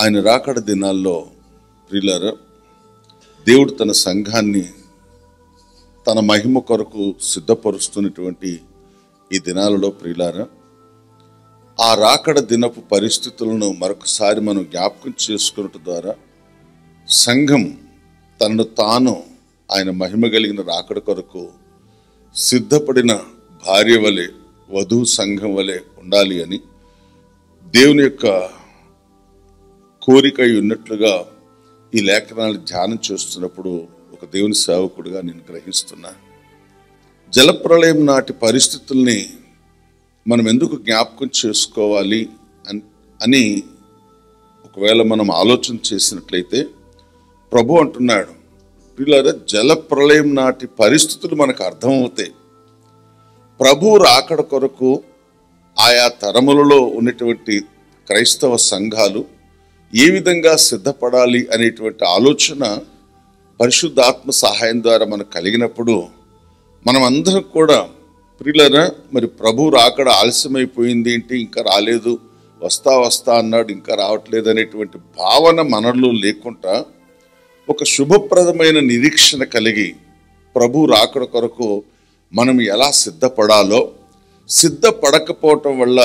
ఆయన రాకడ దినాల్లో ప్రియులారా, దేవుడు తన సంఘాన్ని తన మహిమ కొరకు సిద్ధపరుస్తున్నటువంటి ఈ దినాలలో ప్రియులారా, ఆ రాకడ దినపు పరిస్థితులను మరొకసారి మనం జ్ఞాపకం చేసుకున్నట్టు ద్వారా సంఘం తనను తాను ఆయన మహిమ కలిగిన రాకడ కొరకు సిద్ధపడిన భార్య వలె, వధువు సంఘం వలె ఉండాలి అని దేవుని యొక్క కోరిక ఉన్నట్లుగా ఈ లేఖనాలు ధ్యానం చేస్తున్నప్పుడు ఒక దేవుని సేవకుడిగా నేను గ్రహిస్తున్నా. జలప్రళయం నాటి పరిస్థితుల్ని మనం ఎందుకు జ్ఞాపకం చేసుకోవాలి అని ఒకవేళ మనం ఆలోచన చేసినట్లయితే ప్రభు అంటున్నాడు, పిల్లల జలప్రళయం నాటి పరిస్థితులు మనకు అర్థమవుతాయి. ప్రభు రాకడ కొరకు ఆయా తరములలో ఉన్నటువంటి క్రైస్తవ సంఘాలు ఏ విధంగా సిద్ధపడాలి అనేటువంటి ఆలోచన పరిశుద్ధాత్మ సహాయం ద్వారా మనకు కలిగినప్పుడు మనం అందరం కూడా ప్రియులరా, మరి ప్రభు రాకడ ఆలస్యమైపోయింది ఏంటి, ఇంకా రాలేదు, వస్తా అన్నాడు ఇంకా రావట్లేదు అనేటువంటి భావన మనలో లేకుండా ఒక శుభప్రదమైన నిరీక్షణ కలిగి ప్రభు రాకడ కొరకు మనం ఎలా సిద్ధపడాలో, సిద్ధపడకపోవటం వల్ల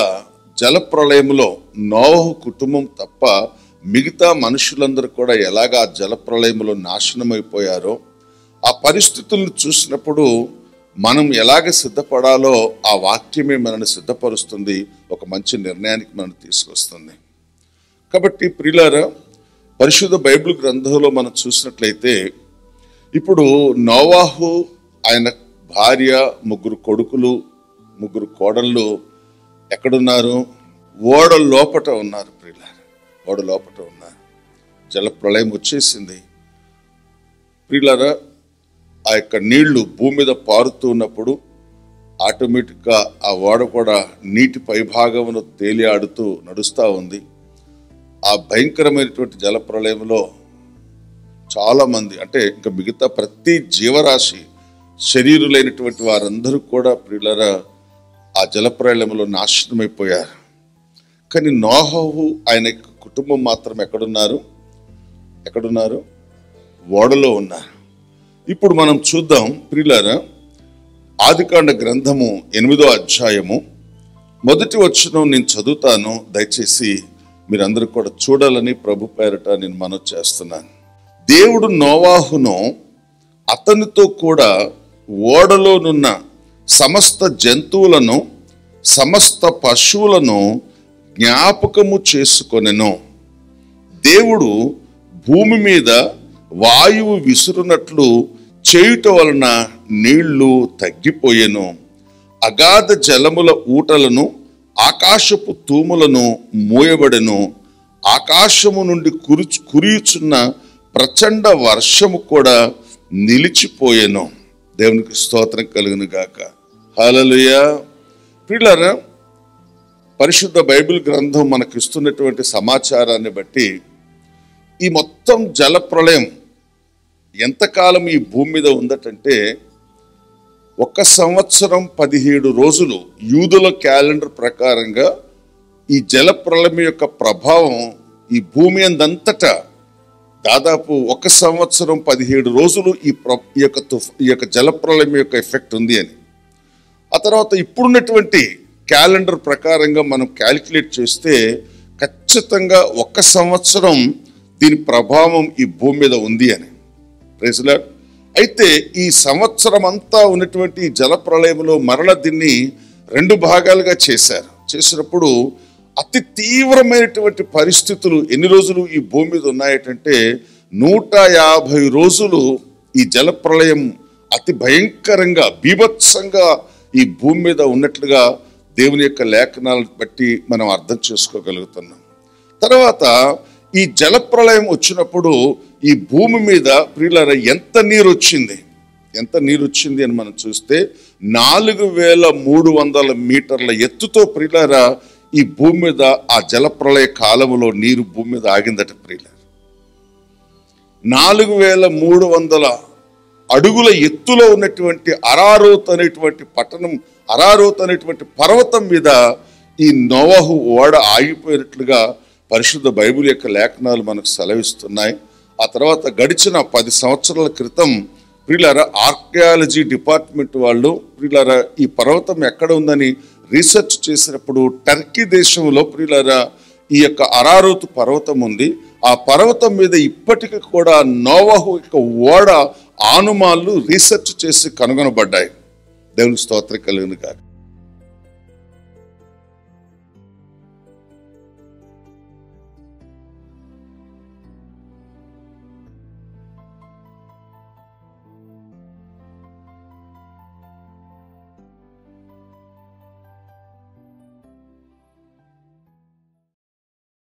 జలప్రళయంలో నోవహు కుటుంబం తప్ప మిగతా మనుషులందరూ కూడా ఎలాగా జలప్రళయంలో నాశనమైపోయారో ఆ పరిస్థితులను చూసినప్పుడు మనం ఎలాగ సిద్ధపడాలో ఆ వాక్యమే మనల్ని సిద్ధపరుస్తుంది, ఒక మంచి నిర్ణయానికి మనల్ని తీసుకొస్తుంది. కాబట్టి ప్రియులారా, పరిశుద్ధ బైబిల్ గ్రంథంలో మనం చూసినట్లయితే ఇప్పుడు నోవాహు, ఆయన భార్య, 3 కొడుకులు, 3 కోడళ్ళు ఎక్కడున్నారు? ఓడ లోపట ఉన్నారు. ప్రియులారా, ఓడ లోపట ఉన్నారు. జలప్రళయం వచ్చేసింది. ప్రియులారా, ఆ యొక్క నీళ్లు భూమి మీద పారుతూ ఉన్నప్పుడు ఆటోమేటిక్గా ఆ ఓడ కూడా నీటి పైభాగమును తేలి ఆడుతూ నడుస్తూ ఉంది. ఆ భయంకరమైనటువంటి జలప్రళయంలో చాలామంది, అంటే ఇంకా మిగతా ప్రతి జీవరాశి, శరీరులైనటువంటి వారందరూ కూడా ప్రియులారా ఆ జలప్రళయంలో నాశనమైపోయారు. కానీ నోవహు ఆయన కుటుంబం మాత్రం ఎక్కడున్నారు? ఓడలో ఉన్నారు. ఇప్పుడు మనం చూద్దాం ప్రియులారా, ఆదికాండ గ్రంథము 8వ అధ్యాయము 1వ వచనం నేను చదువుతాను. దయచేసి మీరందరూ కూడా చూడాలని ప్రభు పేరట నేను మనవి చేస్తున్నాను. దేవుడు నోవాహును అతనితో కూడా ఓడలోనున్న సమస్త జంతువులను, సమస్త పశువులను జ్ఞాపకము చేసుకొనెను. దేవుడు భూమి మీద వాయువు విసురునట్లు చేయుట వలన నీళ్లు తగ్గిపోయెను. అగాధ జలముల ఊటలను, ఆకాశపు తూములను మూయబడెను. ఆకాశము నుండి కురియుచున్న ప్రచండ వర్షము కూడా నిలిచిపోయెను. దేవునికి స్తోత్రం కలుగును గాక. హల్లెలూయా. ప్రియులారా, పరిశుద్ధ బైబిల్ గ్రంథం మనకు ఇస్తున్నటువంటి సమాచారాన్ని బట్టి ఈ మొత్తం జలప్రళయం ఎంతకాలం ఈ భూమి మీద ఉందటంటే 1 సంవత్సరం 17 రోజులు యూదుల క్యాలెండర్ ప్రకారంగా ఈ జలప్రళయం యొక్క ప్రభావం ఈ భూమి అందంతటా దాదాపు 1 సంవత్సరం 17 రోజులు ఈ యొక్క జలప్రళయం యొక్క ఎఫెక్ట్ ఉంది అని. ఆ తర్వాత ఇప్పుడున్నటువంటి క్యాలెండర్ ప్రకారంగా మనం క్యాలిక్యులేట్ చేస్తే ఖచ్చితంగా 1 సంవత్సరం దీని ప్రభావం ఈ భూమి మీద ఉంది అని. Praise lord. అయితే ఈ సంవత్సరం అంతా ఉన్నటువంటి జలప్రళయంలో మరల దీన్ని 2 భాగాలుగా చేసినప్పుడు అతి తీవ్రమైనటువంటి పరిస్థితులు ఎన్ని రోజులు ఈ భూమి మీద ఉన్నాయంటే 150 రోజులు ఈ జలప్రళయం అతి భయంకరంగా, బీభత్సంగా ఈ భూమి మీద ఉన్నట్లుగా దేవుని యొక్క లేఖనాలను బట్టి మనం అర్థం చేసుకోగలుగుతున్నాం. తర్వాత ఈ జలప్రళయం వచ్చినప్పుడు ఈ భూమి మీద ప్రియులారా ఎంత నీరు వచ్చింది అని మనం చూస్తే 4300 మీటర్ల ఎత్తుతో ప్రియులారా ఈ భూమి మీద ఆ జలప్రళయ కాలములో నీరు భూమి మీద ఆగిందట. ప్రియులారా 4300 అడుగుల ఎత్తులో ఉన్నటువంటి అరారోత్ అనేటువంటి పట్టణం, అరారోత్ అనేటువంటి పర్వతం మీద ఈ నోవహు ఓడ ఆగిపోయినట్లుగా పరిశుద్ధ బైబిల్ యొక్క లేఖనాలు మనకు సెలవిస్తున్నాయి. ఆ తర్వాత గడిచిన 10 సంవత్సరాల క్రితం ప్రియులారా ఆర్కియాలజీ డిపార్ట్మెంట్ వాళ్ళు ప్రియులారా ఈ పర్వతం ఎక్కడ ఉందని రీసెర్చ్ చేసినప్పుడు టర్కీ దేశంలో ప్రియులారా ఈ యొక్క అరారోతు పర్వతం ఉంది. ఆ పర్వతం మీద ఇప్పటికీ కూడా నోవహు యొక్క ఓడ ఆనుమాలు రీసెర్చ్ చేసి కనుగొనబడ్డాయి. దేవుని స్తోత్రం కలుగును గాక.